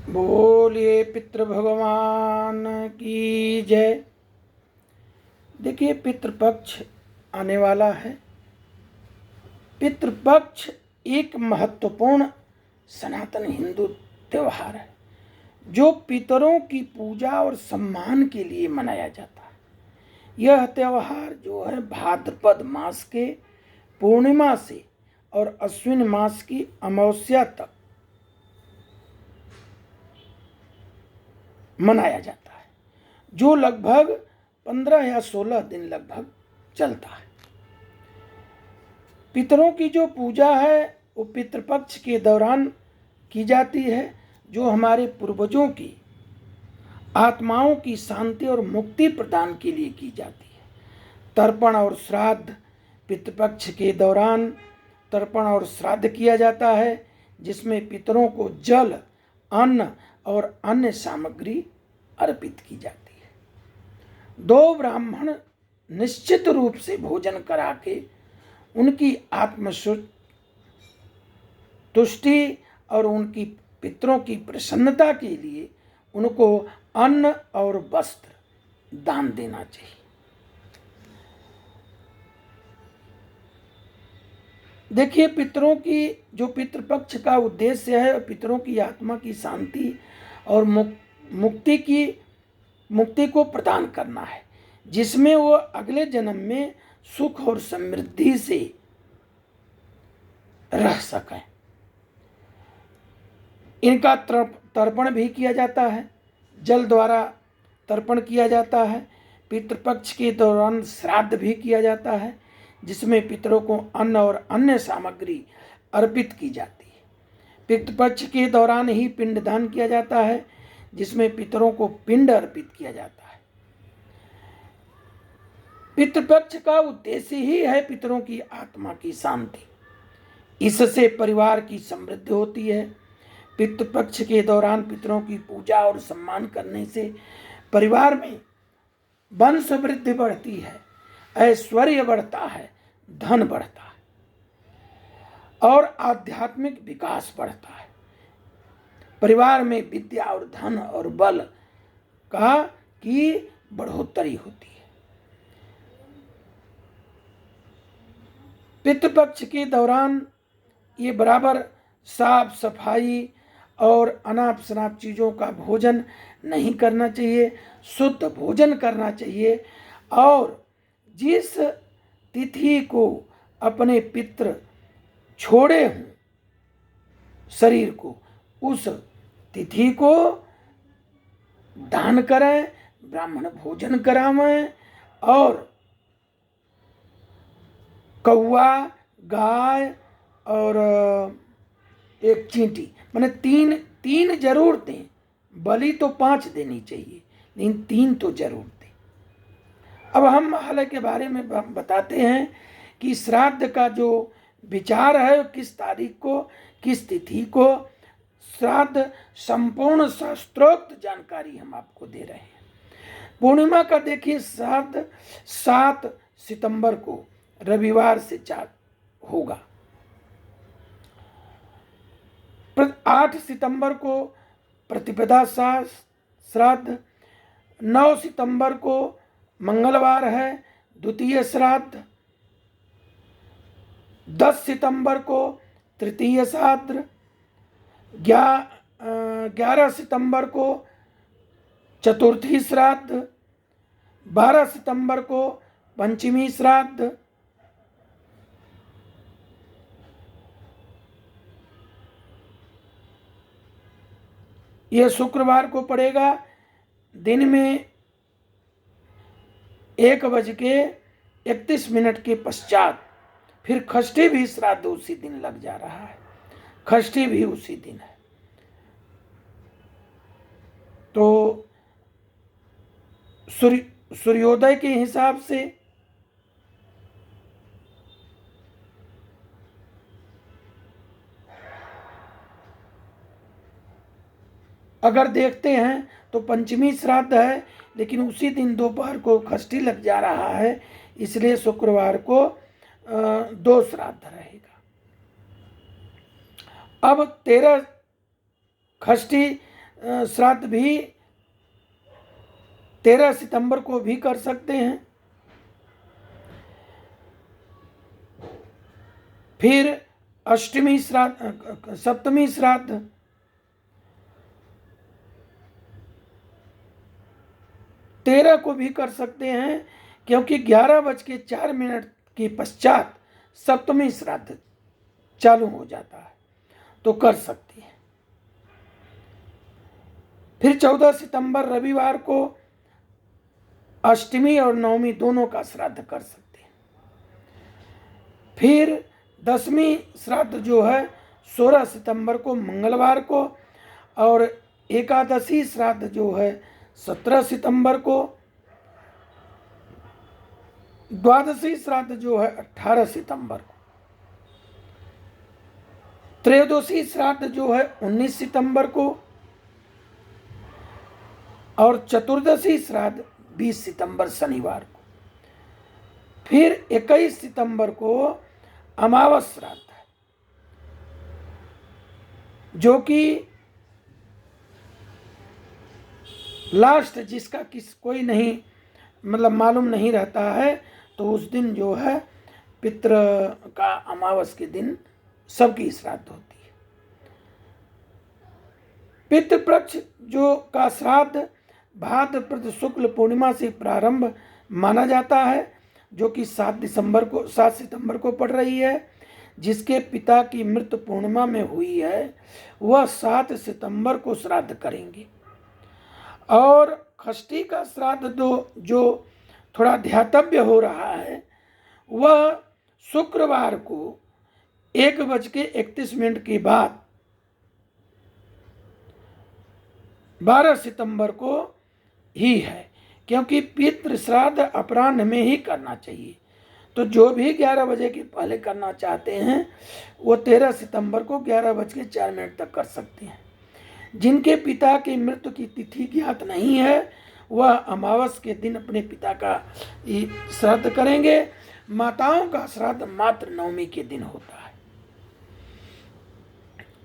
बोलिए पितृ भगवान की जय। देखिए, पितृपक्ष आने वाला है। पितृपक्ष एक महत्वपूर्ण सनातन हिंदू त्यौहार है जो पितरों की पूजा और सम्मान के लिए मनाया जाता है। यह त्यौहार जो है भाद्रपद मास के पूर्णिमा से और अश्विन मास की अमावस्या तक मनाया जाता है, जो लगभग 15 या 16 दिन लगभग चलता है। पितरों की जो पूजा है वो पितृपक्ष के दौरान की जाती है, जो हमारे पूर्वजों की आत्माओं की शांति और मुक्ति प्रदान के लिए की जाती है। तर्पण और श्राद्ध, पितृपक्ष के दौरान तर्पण और श्राद्ध किया जाता है, जिसमें पितरों को जल, अन्न और अन्य सामग्री अर्पित की जाती है। 2 ब्राह्मण निश्चित रूप से भोजन करा के उनकी आत्मतुष्टि और उनकी पितरों की प्रसन्नता के लिए उनको अन्न और वस्त्र दान देना चाहिए। देखिए, पितरों की जो पितृपक्ष का उद्देश्य है, पितरों की आत्मा की शांति और मुक्ति को प्रदान करना है, जिसमें वो अगले जन्म में सुख और समृद्धि से रह सकें। इनका तर्पण भी किया जाता है, जल द्वारा तर्पण किया जाता है। पितृपक्ष के दौरान श्राद्ध भी किया जाता है, जिसमें पितरों को अन्न और अन्य सामग्री अर्पित की जाती है। पितृपक्ष के दौरान ही पिंडदान किया जाता है, जिसमें पितरों को पिंड अर्पित किया जाता है। पितृपक्ष का उद्देश्य ही है पितरों की आत्मा की शांति। इससे परिवार की समृद्धि होती है। पितृपक्ष के दौरान पितरों की पूजा और सम्मान करने से परिवार में वंश वृद्धि बढ़ती है, ऐश्वर्य बढ़ता है, धन बढ़ता है और आध्यात्मिक विकास बढ़ता है। परिवार में विद्या और धन और बल की बढ़ोतरी होती है। पितृपक्ष के दौरान ये बराबर साफ सफाई और अनाप शनाप चीज़ों का भोजन नहीं करना चाहिए, शुद्ध भोजन करना चाहिए। और जिस तिथि को अपने पितृ छोड़े हों शरीर को, उस तिथि को दान करें, ब्राह्मण भोजन करावें और कौआ, गाय और एक चींटी, मैंने तीन जरूर दें। बलि तो 5 देनी चाहिए, लेकिन 3 तो जरूर दें। अब हम हल के बारे में बताते हैं कि श्राद्ध का जो विचार है, किस तारीख को, किस तिथि को श्राद्ध, संपूर्ण शास्त्रोक्त जानकारी हम आपको दे रहे हैं। पूर्णिमा का देखिए, श्राद्ध 7 सितंबर को रविवार से 4 होगा। 8 सितंबर को प्रतिपदा श्राद्ध, 9 सितंबर को मंगलवार है द्वितीय श्राद्ध, 10 सितंबर को तृतीय श्राद्ध, 11 सितंबर को चतुर्थी श्राद्ध, 12 सितंबर को पंचमी श्राद्ध, यह शुक्रवार को पड़ेगा। दिन में 1:31 के पश्चात फिर षष्ठी भी श्राद्ध उसी दिन लग जा रहा है। षष्ठी भी उसी दिन है। तो सूर्योदय के हिसाब से अगर देखते हैं तो पंचमी श्राद्ध है, लेकिन उसी दिन दोपहर को षष्ठी लग जा रहा है, इसलिए शुक्रवार को 2 श्राद्ध रहेगा। अब 13 षष्ठी श्राद्ध भी 13 सितंबर को भी कर सकते हैं। फिर अष्टमी श्राद्ध, सप्तमी श्राद्ध, तेरह को भी कर सकते हैं, क्योंकि 11:04 के पश्चात सप्तमी श्राद्ध चालू हो जाता है, तो कर सकते हैं। फिर 14 सितंबर रविवार को अष्टमी और नवमी दोनों का श्राद्ध कर सकते हैं। फिर 10वीं श्राद्ध जो है 16 सितंबर को मंगलवार को, और एकादशी श्राद्ध जो है 17 सितंबर को, द्वादशी श्राद्ध जो है 18 सितंबर को, त्रयोदशी श्राद्ध जो है 19 सितंबर को, और चतुर्दशी श्राद्ध 20 सितंबर शनिवार को। फिर 21 सितंबर को अमावस श्राद्ध है, जो कि लास्ट जिसका कोई नहीं मतलब मालूम नहीं रहता है, तो उस दिन जो है पितृ का अमावस के दिन सबकी श्राद्ध होती है। पितृपक्ष जो का श्राद्ध भाद्रपद शुक्ल पूर्णिमा से प्रारंभ माना जाता है, जो कि 7 सितंबर को पड़ रही है। जिसके पिता की मृत्यु पूर्णिमा में हुई है वह 7 सितंबर को श्राद्ध करेंगे। और षष्ठी का श्राद्ध जो थोड़ा ध्यातव्य हो रहा है, वह शुक्रवार को 1:31 के बाद 12 सितंबर को ही है, क्योंकि पितृ श्राद्ध अपराह्न में ही करना चाहिए। तो जो भी 11 बजे के पहले करना चाहते हैं वो 13 सितंबर को 11:04 तक कर सकते हैं। जिनके पिता की मृत्यु की तिथि ज्ञात नहीं है वह अमावस के दिन अपने पिता का श्राद्ध करेंगे। माताओं का श्राद्ध मात्र नवमी के दिन होता है।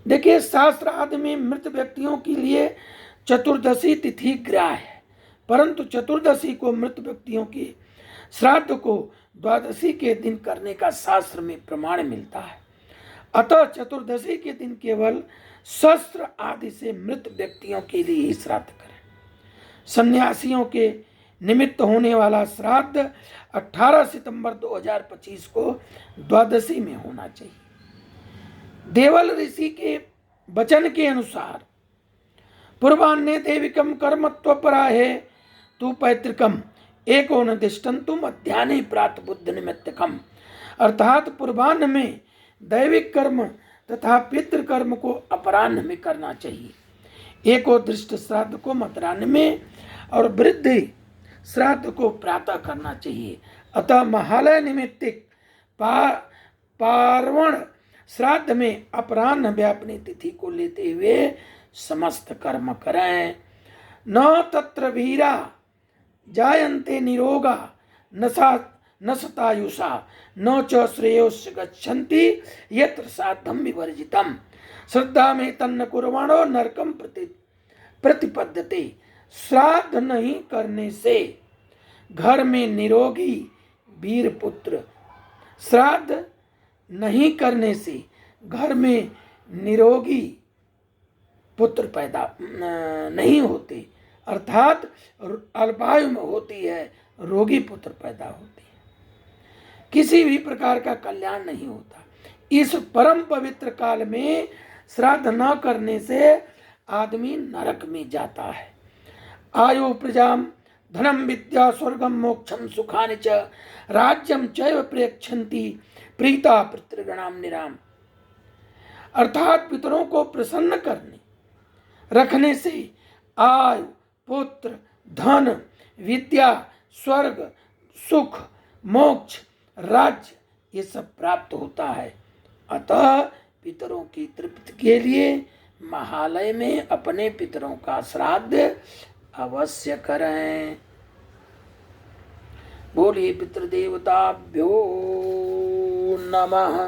देखिए, शास्त्र आदि में मृत व्यक्तियों के लिए चतुर्दशी तिथि ग्राह्य है, परंतु चतुर्दशी को मृत व्यक्तियों के श्राद्ध को द्वादशी के दिन करने का शास्त्र में प्रमाण मिलता है। अतः चतुर्दशी के दिन केवल शस्त्र आदि से मृत व्यक्तियों के लिए ही श्राद्ध करें। सन्यासियों के निमित्त होने वाला श्राद्ध 18 सितंबर 2025 को द्वादशी में होना चाहिए। देवल ऋषि के वचन के अनुसार पूर्वान्ने देविकम कर्मत्वपराहे तु पैतृकम एको न तिष्ठन्तु मध्याह्ने प्रातः बुद्ध निमित्तकम, अर्थात पूर्वाह्न में दैविक कर्म तथा पितृकर्म को अपराह्न में करना चाहिए, एको दृष्ट श्राद्ध को मध्याह्न में और वृद्धि श्राद्ध को प्रातः करना चाहिए। अतः महालय निमित्तिक पार्वण श्राद्ध में अपराह्न व्यापनी तिथि को लेते हुए समस्त कर्म करें। न तत्र वीरा जायन्ते निरोगा न शतायुषा न च श्रेयोस्य गच्छन्ति यत्र साधम विवर्जितम, श्रद्धा में तन्न कुर्वाणो नरकम प्रतिपद्यते। श्राद्ध नहीं करने से घर में निरोगी वीर पुत्र, श्राद्ध नहीं करने से घर में निरोगी पुत्र पैदा नहीं होते, अर्थात अल्पायु में होती है, रोगी पुत्र पैदा होती है, किसी भी प्रकार का कल्याण नहीं होता। इस परम पवित्र काल में श्राद्ध न करने से आदमी नरक में जाता है। आयु प्रजाम धनम विद्या स्वर्गम मोक्षम सुखानि च राज्यम चैव प्रेक्षन्ति प्रीता पितृगणाम निराम, अर्थात पितरों को प्रसन्न करने रखने से आयु, पुत्र, धन, विद्या, स्वर्ग, सुख, मोक्ष, राज्य ये सब प्राप्त होता है। अतः पितरों की तृप्ति के लिए महालय में अपने पितरों का श्राद्ध अवश्य करें। बोलिए पितृदेवताभ्यो नमः।